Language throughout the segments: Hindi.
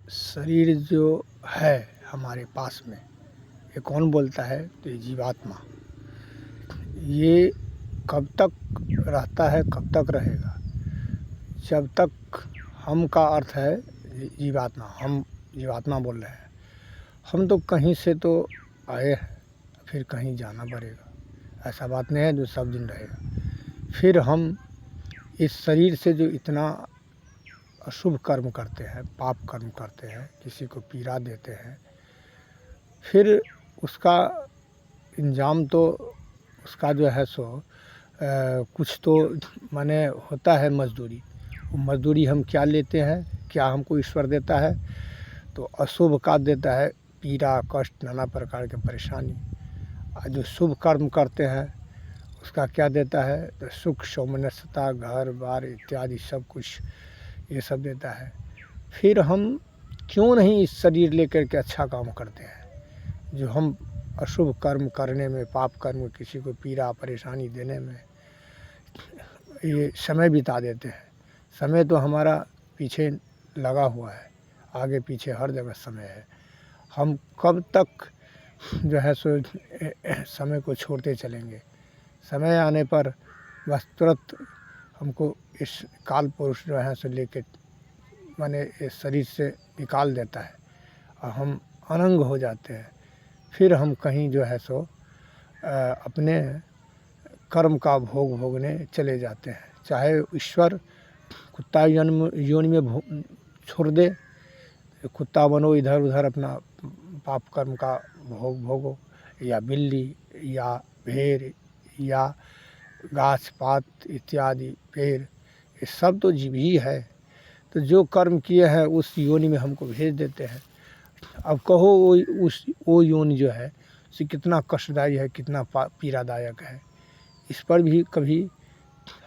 शरीर जो है हमारे पास में, ये कौन बोलता है? तो ये जीवात्मा। ये कब तक रहता है, कब तक रहेगा? जब तक हम का अर्थ है जीवात्मा, हम जीवात्मा बोल रहे हैं। हम तो कहीं से तो आए हैं, फिर कहीं जाना पड़ेगा। ऐसा बात नहीं है जो सब दिन रहेगा। फिर हम इस शरीर से जो इतना अशुभ कर्म करते हैं, पाप कर्म करते हैं, किसी को पीड़ा देते हैं, फिर उसका इंजाम तो उसका जो है सो कुछ तो माने होता है मजदूरी। वो मजदूरी हम क्या लेते हैं, क्या हमको ईश्वर देता है? तो अशुभ का देता है, पीड़ा, कष्ट, नाना प्रकार की परेशानी। और जो शुभ कर्म करते हैं उसका क्या देता है? तो सुख, सौमनस्यता, घर बार इत्यादि सब कुछ ये सब देता है। फिर हम क्यों नहीं इस शरीर लेकर के अच्छा काम करते हैं? जो हम अशुभ कर्म करने में, पाप कर्म, किसी को पीड़ा परेशानी देने में ये समय बिता देते हैं। समय तो हमारा पीछे लगा हुआ है, आगे पीछे हर जगह समय है। हम कब तक जो है सो समय को छोड़ते चलेंगे? समय आने पर बस तुरंत हमको इस काल पुरुष जो है सो लेके माने इस शरीर से निकाल देता है और हम अनंग हो जाते हैं। फिर हम कहीं जो है सो अपने कर्म का भोग भोगने चले जाते हैं। चाहे ईश्वर कुत्ता योनि में छोड़ दे, कुत्ता बनो, इधर उधर अपना पाप कर्म का भोग भोगो, या बिल्ली या भेड़ या गाछ पात इत्यादि पेड़, ये सब तो जीव ही है। तो जो कर्म किए हैं उस योनि में हमको भेज देते हैं। अब कहो वो योनि जो है उसे कितना कष्टदायी है, कितना पीड़ादायक है, इस पर भी कभी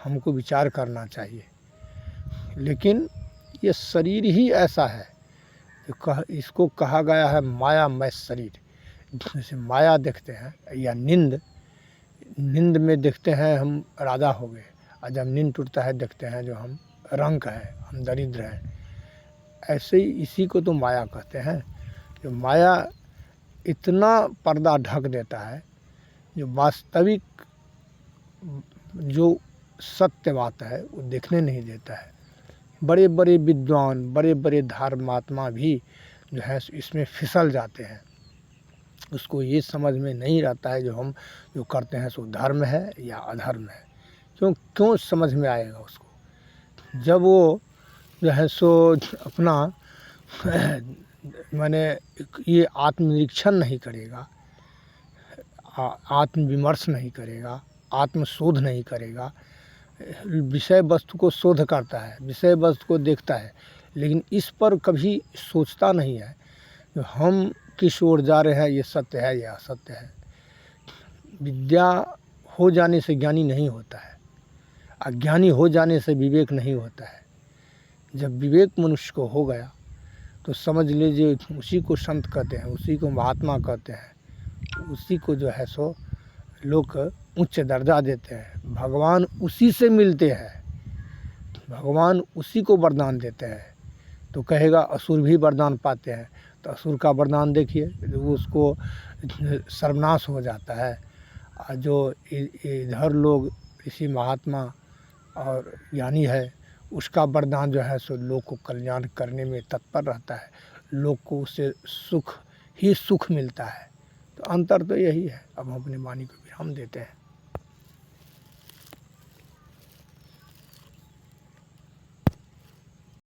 हमको विचार करना चाहिए। लेकिन ये शरीर ही ऐसा है, इसको कहा गया है मायामय शरीर। जैसे माया देखते हैं या नींद में देखते हैं हम राजा हो गए, और जब नींद टूटता है देखते हैं जो हम रंक है, हम दरिद्र हैं। ऐसे ही इसी को तो माया कहते हैं। जो माया इतना पर्दा ढक देता है, जो वास्तविक जो सत्य बात है वो देखने नहीं देता है। बड़े बड़े विद्वान, बड़े बड़े धर्मात्मा भी जो है इसमें फिसल जाते हैं। उसको ये समझ में नहीं रहता है जो हम जो करते हैं सो धर्म है या अधर्म है। क्यों समझ में आएगा उसको? जब वो जो है सो अपना माने ये आत्मनिरीक्षण नहीं करेगा, आत्मविमर्श नहीं करेगा, आत्मशोध नहीं करेगा। विषय वस्तु को शोध करता है, विषय वस्तु को देखता है, लेकिन इस पर कभी सोचता नहीं है जो हम किस ओर जा रहे हैं, ये सत्य है या असत्य है। विद्या हो जाने से ज्ञानी नहीं होता है, अज्ञानी हो जाने से विवेक नहीं होता है। जब विवेक मनुष्य को हो गया तो समझ लीजिए उसी को संत कहते हैं, उसी को महात्मा कहते हैं, उसी को जो है सो लोग उच्च दर्जा देते हैं। भगवान उसी से मिलते हैं, भगवान उसी को वरदान देते हैं। तो कहेगा असुर भी वरदान पाते हैं, तो असुर का वरदान देखिए, उसको सर्वनाश हो जाता है। और जो इधर लोग इसी महात्मा और ज्ञानी है, उसका वरदान जो है सो लोग को कल्याण करने में तत्पर रहता है, लोग को उससे सुख ही सुख मिलता है। तो अंतर तो यही है। अब हम अपनी वाणी को विराम देते हैं।